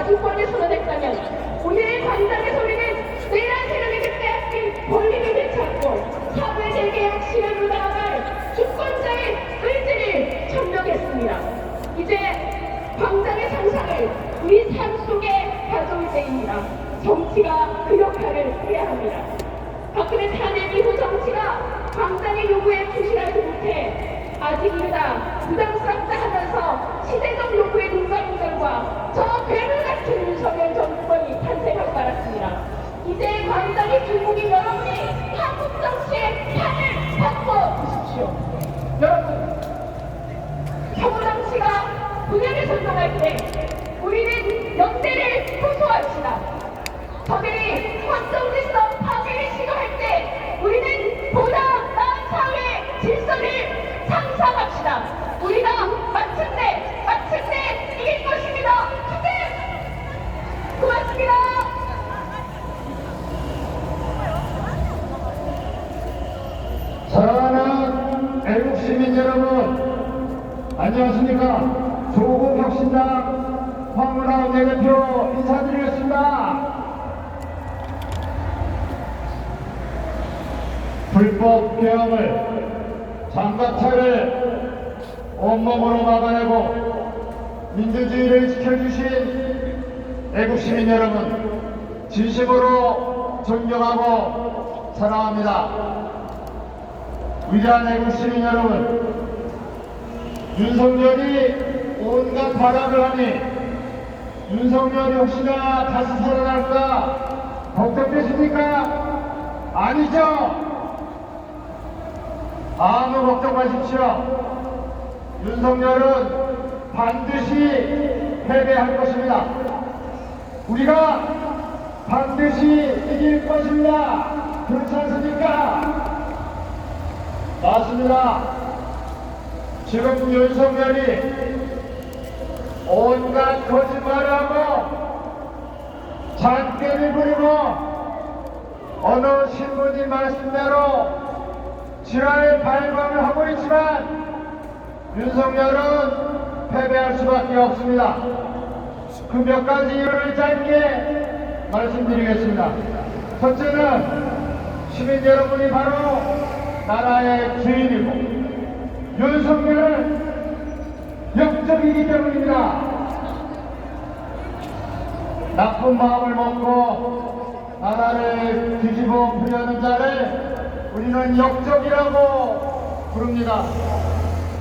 주권을 손어냈다면 오늘의 광장의 소리는 내란 세력에게 빼앗긴 권리를 되찾고 사회 재개혁 실현으로 나아갈 주권자의 의지를 천명했습니다. 이제 광장의 상상을 우리 삶 속에 가져올 때입니다. 정치가 그 역할을 해야 합니다. 박근혜 탄핵 이후 정치가 광장의 요구에 충실하지 못해 아직 이르다 부담스럽다 하면서 시대적 요구의 눈감들과 저 괴물 같은 윤석열 정권이 탄생하고 말았습니다. 이제 광장의 중국인 여러분이 한국 정치의 판을 바꿔주십시오. 여러분, 정치가 분열을 선동할 때 우리는 연대를 호소합시다. 저들이 확정질서 파괴를 시도할 때 우리는 보다 나은 사회 질서를 상상합시다. 우리가 마침내 이길 것입니다. 주님! 고맙습니다. 사랑하는 애국 시민 여러분, 안녕하십니까? 조국혁신당 황운하 대표 인사드리겠습니다. 불법 개혁을 장갑차를 온몸으로 막아내고 민주주의를 지켜주신 애국시민 여러분, 진심으로 존경하고 사랑합니다. 위대한 애국시민 여러분, 윤석열이 온갖 발악을 하니 윤석열이 혹시나 다시 살아날까 걱정되십니까? 아니죠? 아무 걱정 마십시오. 윤석열은 반드시 패배할 것입니다. 우리가 반드시 이길 것입니다. 그렇지 않습니까? 맞습니다. 지금 윤석열이 온갖 거짓말을 하고 잔꾀를 부리고 어느 신문이 말씀대로 지랄 발광을 하고 있지만 윤석열은 패배할 수밖에 없습니다. 그 몇 가지 이유를 짧게 말씀드리겠습니다. 첫째는 시민 여러분이 바로 나라의 주인이고 윤석열은 역적이기 때문입니다. 나쁜 마음을 먹고 나라를 뒤집어 보려는 자를 우리는 역적이라고 부릅니다.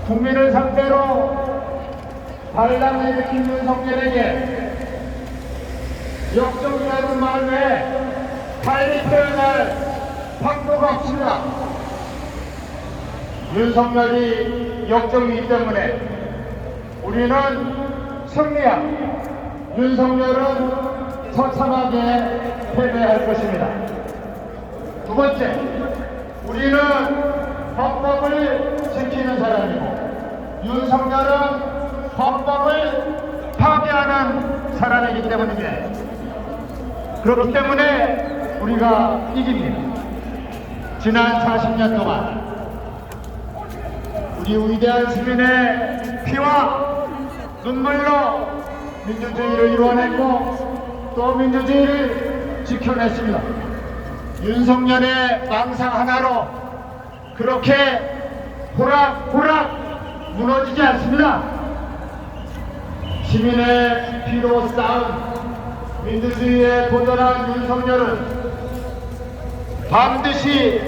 국민을 상대로 반란을 일으킨 윤석열에게 역적이라는 말 외에 달리 표현할 방도가 없습니다. 윤석열이 역적이기 때문에 우리는 승리하고 윤석열은 처참하게 패배할 것입니다. 두 번째, 우리는 헌법을 지키는 사람이고 윤석열은 헌법을 파괴하는 사람이기 때문입니다. 그렇기 때문에 우리가 이깁니다. 지난 40년 동안 우리 위대한 시민의 피와 눈물로 민주주의를 이루어냈고 또 민주주의를 지켜냈습니다. 윤석열의 망상 하나로 그렇게 호락호락 무너지지 않습니다. 시민의 피로 쌓은 민주주의에 도전한 윤석열은 반드시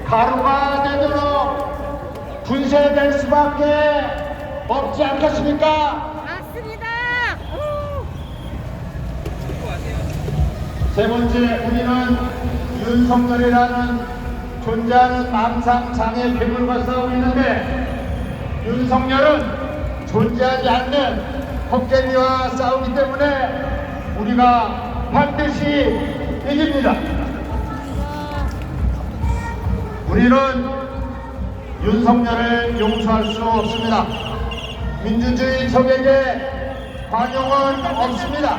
가루가 되도록 분쇄될 수밖에 없지 않겠습니까? 맞습니다. 세 번째, 우리는 윤석열이라는 존재하는 망상장애 괴물과 싸우고 있는데 윤석열은 존재하지 않는 헛개미와 싸우기 때문에 우리가 반드시 이깁니다. 우리는 윤석열을 용서할 수 없습니다. 민주주의 적에게 관용은 없습니다.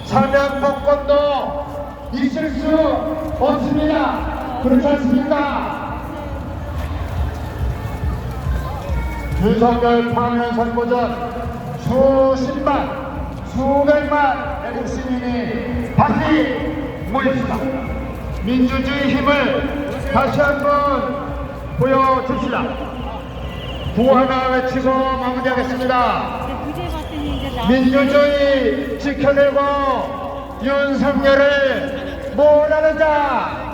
사면 복권도 있을 수 없습니다. 그렇지 않습니까? 윤석열 파면 선고 전 수십만 수백만 애국 시민이 다시 모입시다. 민주주의 힘을 다시 한번 보여줍시다. 구호 하나 외치고 마무리하겠습니다. 민주주의 지켜내고 윤석열을 몰아내자.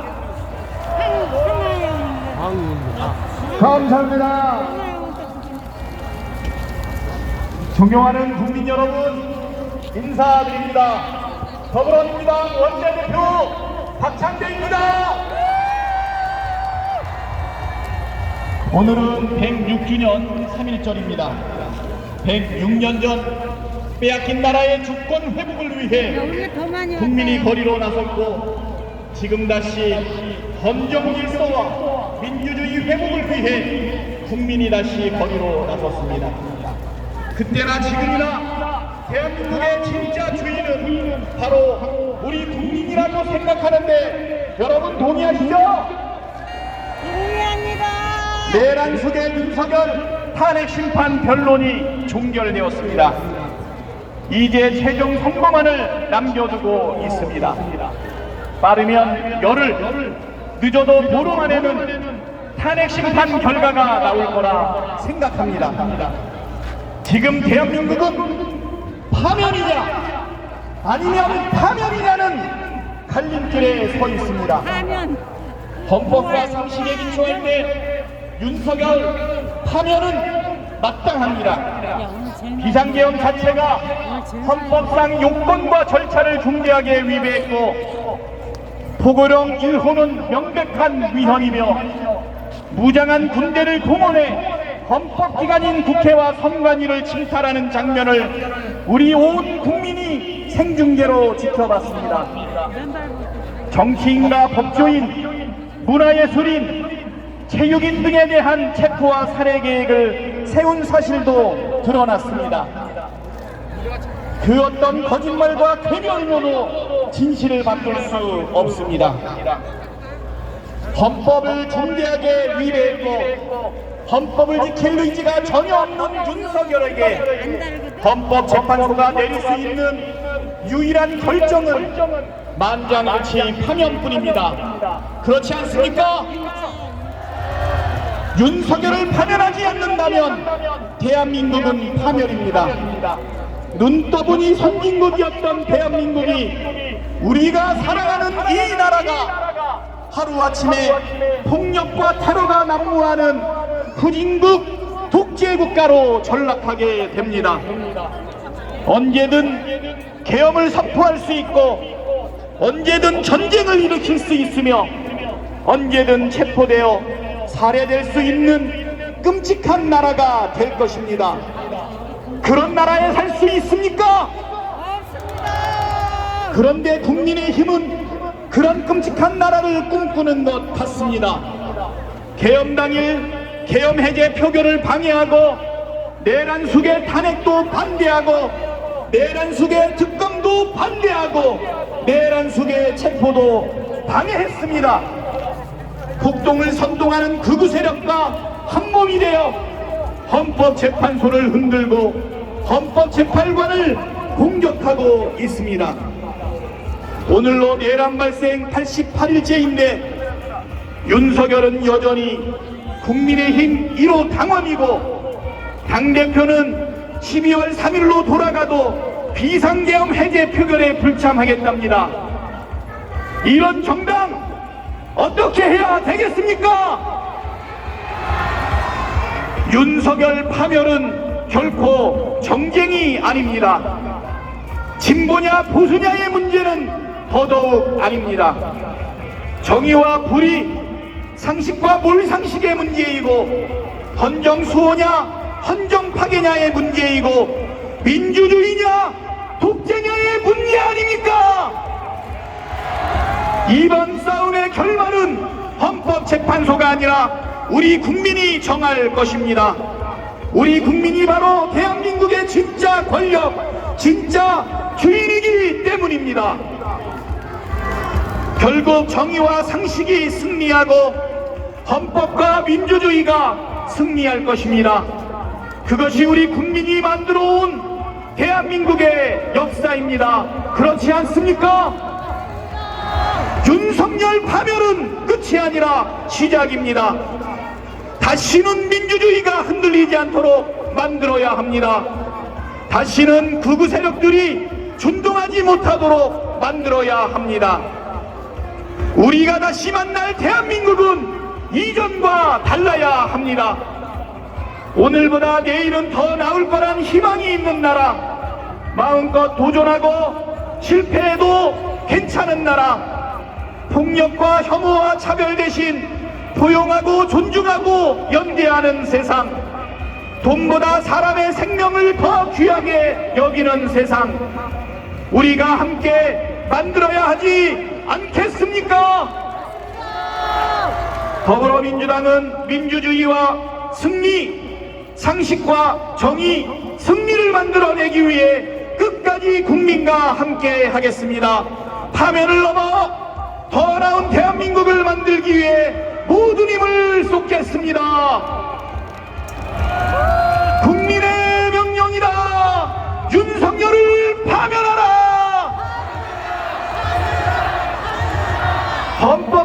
감사합니다. 존경하는 국민 여러분, 인사드립니다. 더불어민주당 원내대표 박창대입니다. 오늘은 106주년 3.1절입니다. 106년 전 빼앗긴 나라의 주권 회복을 위해 국민이 거리로 나섰고, 지금 다시 헌정 질서와 민주주의 회복을 위해 국민이 다시 거리로 나섰습니다. 그때나 지금이나 대한민국의 진짜 주인은 바로 우리 국민이라고 생각하는데, 여러분 동의하시죠? 동의합니다. 내란 속의 윤석열 탄핵 심판 변론이 종결되었습니다. 이제 최종 선거만을 남겨두고 있습니다. 빠르면 열흘, 늦어도 보름 안에는 탄핵 심판 결과가 나올 거라 생각합니다. 지금 대한민국은 파면이냐 아니면 파면이냐는 갈림길에 서 있습니다. 헌법과 상식에 기초할 때 윤석열 파면은 마땅합니다. 비상계엄 자체가 헌법상 요건과 절차를 중대하게 위배했고, 포고령 1호는 명백한 위헌이며, 무장한 군대를 동원해 헌법기관인 국회와 선관위를 침탈하는 장면을 우리 온 국민이 생중계로 지켜봤습니다. 정치인과 법조인, 문화예술인, 체육인 등에 대한 체포와 살해 계획을 세운 사실도 드러났습니다. 그 어떤 거짓말과 괴멸로도 진실을 바꿀 수 없습니다. 헌법을 중대하게 위배했고 헌법을 지킬 의지가 전혀 없는 윤석열에게 헌법재판소가 내릴 수 있는 유일한 결정은 만장일치 파면뿐입니다. 그렇지 않습니까? 윤석열을 파면하지 않는다면 대한민국은 파멸입니다. 눈 떠보니 선진국이었던 대한민국이, 우리가 사랑하는 이 나라가 하루아침에 폭력과 테러가 난무하는 후진국 독재국가로 전락하게 됩니다. 언제든 계엄을 선포할 수 있고, 언제든 전쟁을 일으킬 수 있으며, 언제든 체포되어 살해될 수 있는 끔찍한 나라가 될 것입니다. 그런 나라에 살 수 있습니까? 그런데 국민의힘은 그런 끔찍한 나라를 꿈꾸는 것 같습니다. 계엄 당일 계엄 해제 표결을 방해하고, 내란 숙의 탄핵도 반대하고, 내란 숙의 특검도 반대하고, 내란 숙의 체포도 방해했습니다. 국동을 선동하는 극우 세력과 한몸이 되어 헌법재판소를 흔들고 헌법재판관을 공격하고 있습니다. 오늘로 내란 발생 88일째인데 윤석열은 여전히 국민의힘 1호 당원이고, 당대표는 12월 3일로 돌아가도 비상계엄 해제 표결에 불참하겠답니다. 이런 정당 어떻게 해야 되겠습니까? 윤석열 파멸은 결코 정쟁이 아닙니다. 진보냐 보수냐의 문제는 더더욱 아닙니다. 정의와 불의, 상식과 몰상식의 문제이고, 헌정수호냐 헌정파괴냐의 문제이고, 민주주의냐 독재냐의 문제 아닙니까? 이번 싸움의 결말은 헌법재판소가 아니라 우리 국민이 정할 것입니다. 우리 국민이 바로 대한민국의 진짜 권력, 진짜 주인이기 때문입니다. 결국 정의와 상식이 승리하고 헌법과 민주주의가 승리할 것입니다. 그것이 우리 국민이 만들어온 대한민국의 역사 것이다입니다. 그렇지 않습니까? 윤석열 파멸은 끝이 아니라 시작입니다. 다시는 민주주의가 흔들리지 않도록 만들어야 합니다. 다시는 극우 세력들이 준동하지 못하도록 만들어야 합니다. 우리가 다시 만날 대한민국은 이전과 달라야 합니다. 오늘보다 내일은 더 나을 거란 희망이 있는 나라, 마음껏 도전하고 실패해도 괜찮은 나라, 폭력과 혐오와 차별 대신 포용하고 존중하고 연대하는 세상, 돈보다 사람의 생명을 더 귀하게 여기는 세상, 우리가 함께 만들어야 하지 않겠습니까? 더불어민주당은 민주주의와 승리, 상식과 정의, 승리를 만들어내기 위해 끝까지 국민과 함께 하겠습니다. 파면을 넘어 더 나은 대한민국을 만들기 위해 모든 힘을 쏟겠습니다. 국민의 명령이다. 윤석열을 파면하라. 헌법